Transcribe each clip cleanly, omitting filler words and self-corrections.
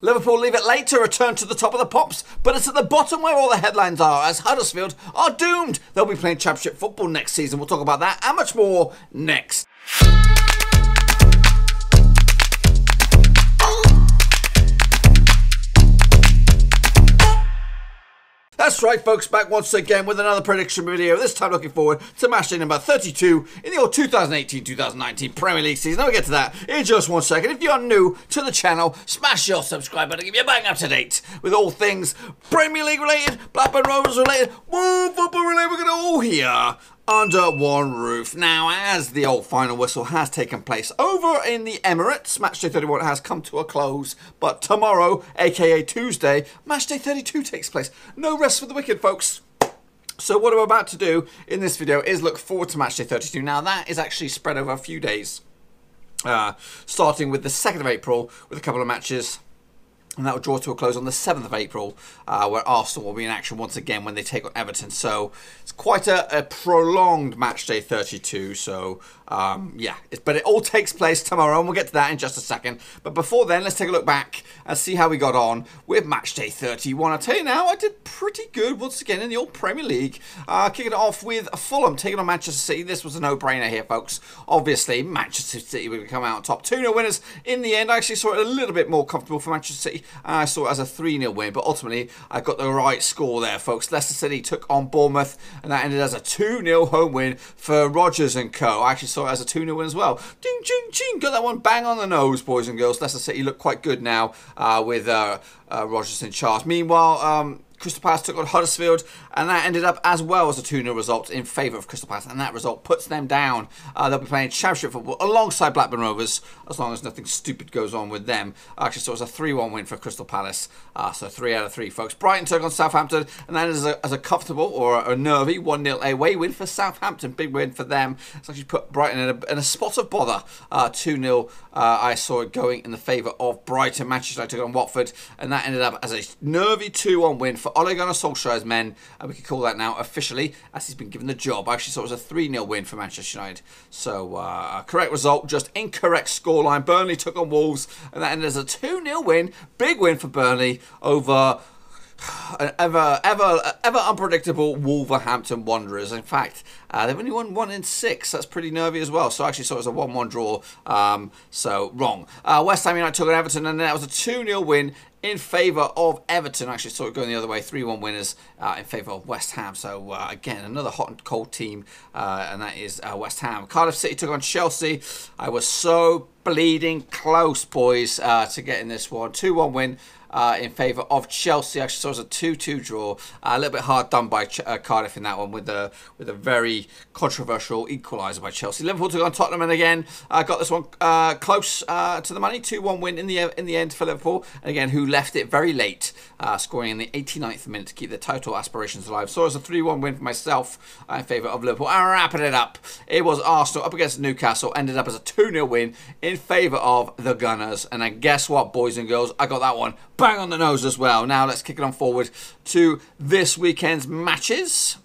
Liverpool leave it late to return to the top of the pops, but it's at the bottom where all the headlines are, as Huddersfield are doomed. They'll be playing Championship football next season. We'll talk about that and much more next. That's right, folks, back once again with another prediction video, this time looking forward to Matchday number 32 in the old 2018-2019 Premier League season. I'll get to that in just 1 second. If you're new to the channel, smash your subscribe button to keep you bang up to date with all things Premier League related, Blackburn Rovers related, world football related. We're going to all hear under one roof. Now, as the old final whistle has taken place over in the Emirates, Matchday 31 has come to a close, but tomorrow, aka Tuesday, Matchday 32 takes place. No rest for the wicked, folks. So what I'm about to do in this video is look forward to Matchday 32. Now, that is actually spread over a few days, starting with the 2nd of April with a couple of matches. And that will draw to a close on the 7th of April, where Arsenal will be in action once again when they take on Everton. So it's quite a prolonged Matchday 32. So, yeah. But it all takes place tomorrow, and we'll get to that in just a second. But before then, let's take a look back and see how we got on with Matchday 31. I'll tell you now, I did pretty good once again in the old Premier League. Kicking it off with Fulham taking on Manchester City. This was a no-brainer here, folks. Obviously, Manchester City would come out on top. 2-0 winners in the end. I actually saw it a little bit more comfortable for Manchester City. I saw it as a 3-0 win, but ultimately I got the right score there, folks. Leicester City took on Bournemouth, and that ended as a 2-0 home win for Rodgers and co. I actually saw it as a 2-0 win as well. Ding, ching, ching. Got that one bang on the nose, boys and girls. Leicester City look quite good now with Rodgers in charge. Meanwhile, Crystal Palace took on Huddersfield, and that ended up as well as a 2-0 result in favour of Crystal Palace, and that result puts them down. They'll be playing Championship football alongside Blackburn Rovers, as long as nothing stupid goes on with them. Actually, so it was a 3-1 win for Crystal Palace, so 3 out of 3, folks. Brighton took on Southampton, and that is as a comfortable or a nervy 1-0 away win for Southampton. Big win for them. It's actually put Brighton in a spot of bother. 2-0, I saw it going in the favour of Brighton. Manchester United took on Watford, and that ended up as a nervy 2-1 win for Ole Gunnar Solskjaer's men, and we can call that now officially, as he's been given the job. I actually thought it was a 3-0 win for Manchester United. So, correct result, just incorrect scoreline. Burnley took on Wolves, and that ended as a 2-0 win. Big win for Burnley over an ever unpredictable Wolverhampton Wanderers. In fact, they've only won 1 in 6. That's pretty nervy as well. So I actually saw it as a 1-1 draw. So wrong. West Ham United took on Everton, and that was a 2-0 win in favour of Everton. I actually saw it going the other way. 3-1 winners in favour of West Ham. So, again, another hot and cold team, and that is West Ham. Cardiff City took on Chelsea. I was so bleeding close, boys, to getting this one. 2-1 win in favour of Chelsea. Actually, so it was a 2-2 draw. A little bit hard done by Cardiff in that one with a very controversial equaliser by Chelsea. Liverpool took on Tottenham, and again got this one close to the money. 2-1 win in the end for Liverpool. And again, who left it very late, scoring in the 89th minute to keep their title aspirations alive. So it was a 3-1 win for myself in favour of Liverpool. And wrapping it up, it was Arsenal up against Newcastle. Ended up as a 2-0 win in favour of the Gunners. And then guess what, boys and girls? I got that one bang on the nose as well. Now let's kick it on forward to this weekend's matches.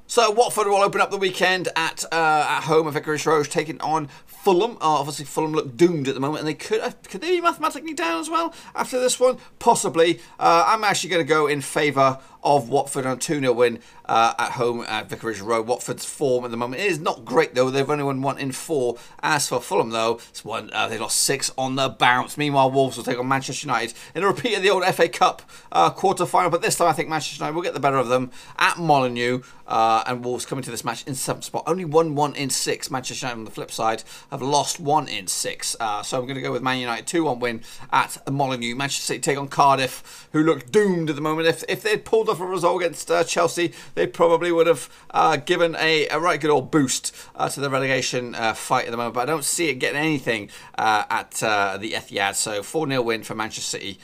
So Watford will open up the weekend at home at Vicarage Road, taking on Fulham. Obviously, Fulham look doomed at the moment, and they could they be mathematically down as well after this one? Possibly. I'm actually going to go in favour of Watford on a 2-0 win at home at Vicarage Road. Watford's form at the moment is not great, though. They've only won 1 in 4. As for Fulham, though, they lost 6 on the bounce. Meanwhile, Wolves will take on Manchester United in a repeat of the old FA Cup quarter-final. But this time, I think Manchester United will get the better of them at Molineux. And Wolves coming to this match in 7th spot. Only won 1 in 6. Manchester United, on the flip side, have lost 1 in 6. So I'm going to go with Man United 2-1 win at Molineux. Manchester City take on Cardiff, who look doomed at the moment. If they'd pulled off a result against Chelsea, they probably would have given a right good old boost to the relegation fight at the moment. But I don't see it getting anything at the Etihad. So 4-0 win for Manchester City.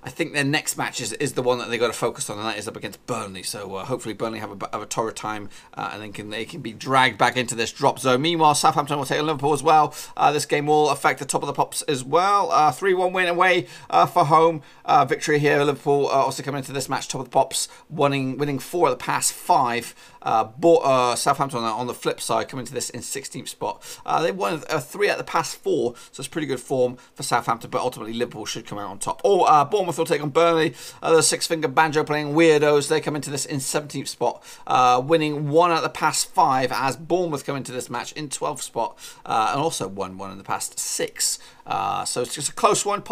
I think their next match is the one that they got to focus on, and that is up against Burnley. So hopefully Burnley have a torrid time, and then they can be dragged back into this drop zone. Meanwhile, Southampton will take on Liverpool as well. This game will affect the top of the pops as well. 3-1 win away for home victory here. Liverpool also coming into this match top of the pops, winning 4 of the past 5 Southampton on the flip side come into this in 16th spot. They've won 3 out of the past 4, so it's pretty good form for Southampton, but ultimately Liverpool should come out on top. Bournemouth will take on Burnley. The six-finger banjo playing weirdos, they come into this in 17th spot, winning 1 out of the past 5 as Bournemouth come into this match in 12th spot, and also won 1 in the past 6. So it's just a close one.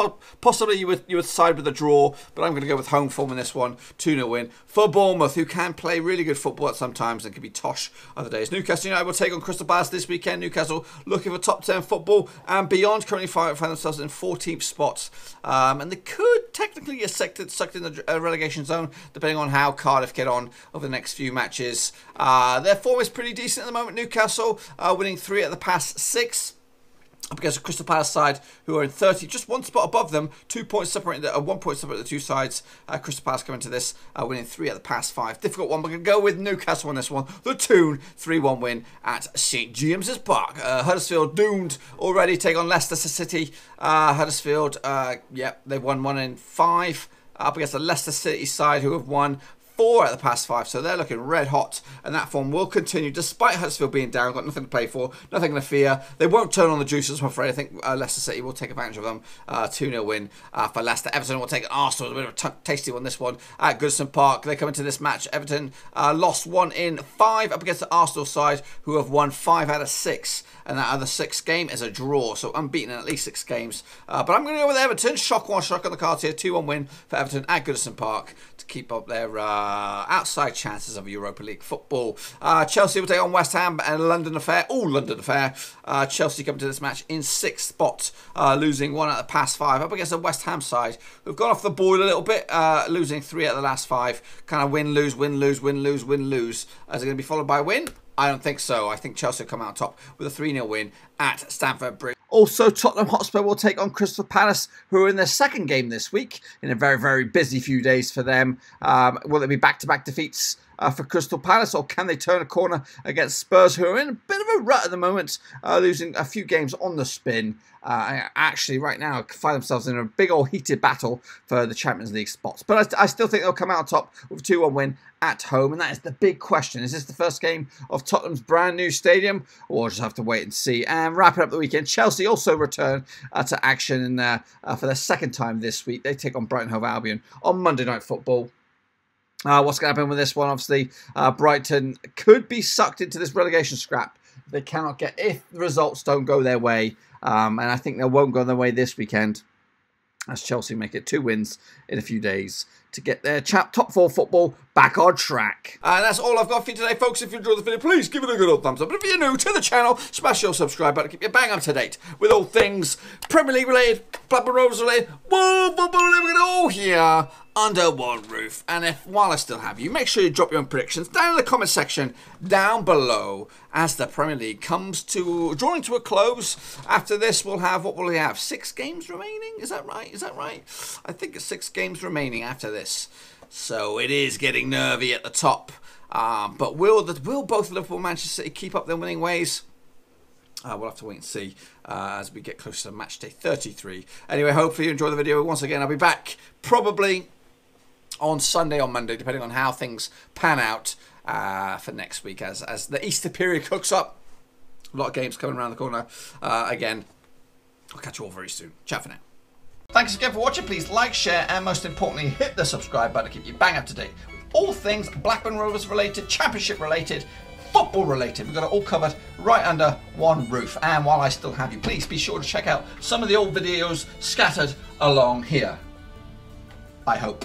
Possibly you would side with a draw, but I'm going to go with home form in this one. 2-0 win for Bournemouth, who can play really good football at sometimes and can be tosh other days. Newcastle United will take on Crystal Palace this weekend. Newcastle looking for top 10 football and beyond. Currently find themselves in 14th spots, and they could technically get sucked in the relegation zone depending on how Cardiff get on over the next few matches. Their form is pretty decent at the moment. Newcastle winning 3 at the past 6. Up against the Crystal Palace side, who are in 30, just 1 spot above them, 2 points separating 1 point separating the two sides. Crystal Palace coming to this, winning 3 at the past 5. Difficult one, but we're going to go with Newcastle on this one. The Toon, 3-1 win at St James's Park. Huddersfield doomed already, take on Leicester City. Huddersfield, they've won 1 in 5. Up against the Leicester City side, who have won 4 out of the past 5, so they're looking red hot, and that form will continue despite Huddersfield being down. Got nothing to play for, nothing to fear. They won't turn on the juices, I'm afraid. I think Leicester City will take advantage of them. 2-0 win for Leicester. Everton will take Arsenal. A bit of a tasty one, this one at Goodison Park. They come into this match. Everton lost 1 in 5 up against the Arsenal side, who have won 5 out of 6. And that other 6th game is a draw, so unbeaten in at least 6 games. But I'm going to go with Everton. Shock on the cards here. 2-1 win for Everton at Goodison Park to keep up their outside chances of Europa League football. Chelsea will take on West Ham and London affair. London affair. Chelsea come to this match in 6th spot, losing 1 out of the past 5 up against the West Ham side, who've gone off the boil a little bit, losing 3 out of the last 5. Kind of win, lose, win, lose, win, lose, win, lose. Is it going to be followed by a win? I don't think so. I think Chelsea will come out on top with a 3-0 win at Stamford Bridge. Also, Tottenham Hotspur will take on Crystal Palace, who are in their 2nd game this week, in a very, very busy few days for them. Will it be back-to-back defeats for Crystal Palace, or can they turn a corner against Spurs, who are in a bit of a rut at the moment, losing a few games on the spin? Actually, right now, find themselves in a big old heated battle for the Champions League spots. But I still think they'll come out on top with a 2-1 win at home, and that is the big question. Is this the first game of Tottenham's brand new stadium, or we'll just have to wait and see? And wrapping up the weekend, Chelsea also return to action for their 2nd time this week. They take on Brighton Hove Albion on Monday Night Football. What's going to happen with this one? Obviously, Brighton could be sucked into this relegation scrap. They cannot get, if the results don't go their way, and I think they won't go their way this weekend, as Chelsea make it 2 wins in a few days to get their top 4 football back on track. And that's all I've got for you today, folks. If you enjoyed the video, please give it a good old thumbs up. But if you're new to the channel, smash your subscribe button to keep you bang up to date with all things Premier League related, Blackburn Rovers related, world football, living it all here under one roof. And while I still have you, make sure you drop your own predictions down in the comment section down below as the Premier League comes to drawing to a close. After this, we'll have, what will we have? 6 games remaining? Is that right? Is that right? I think it's 6 games remaining after this. So it is getting nervy at the top. But will both Liverpool and Manchester City keep up their winning ways? We'll have to wait and see as we get closer to match day 33. Anyway, hopefully you enjoy the video. Once again, I'll be back probably on Sunday or Monday, depending on how things pan out for next week as the Easter period cooks up. A lot of games coming around the corner. Again, I'll catch you all very soon. Ciao for now. Thanks again for watching. Please like, share, and most importantly, hit the subscribe button to keep you bang up to date with all things Blackburn Rovers related, Championship related, football related. We've got it all covered right under one roof. And while I still have you, please be sure to check out some of the old videos scattered along here. I hope.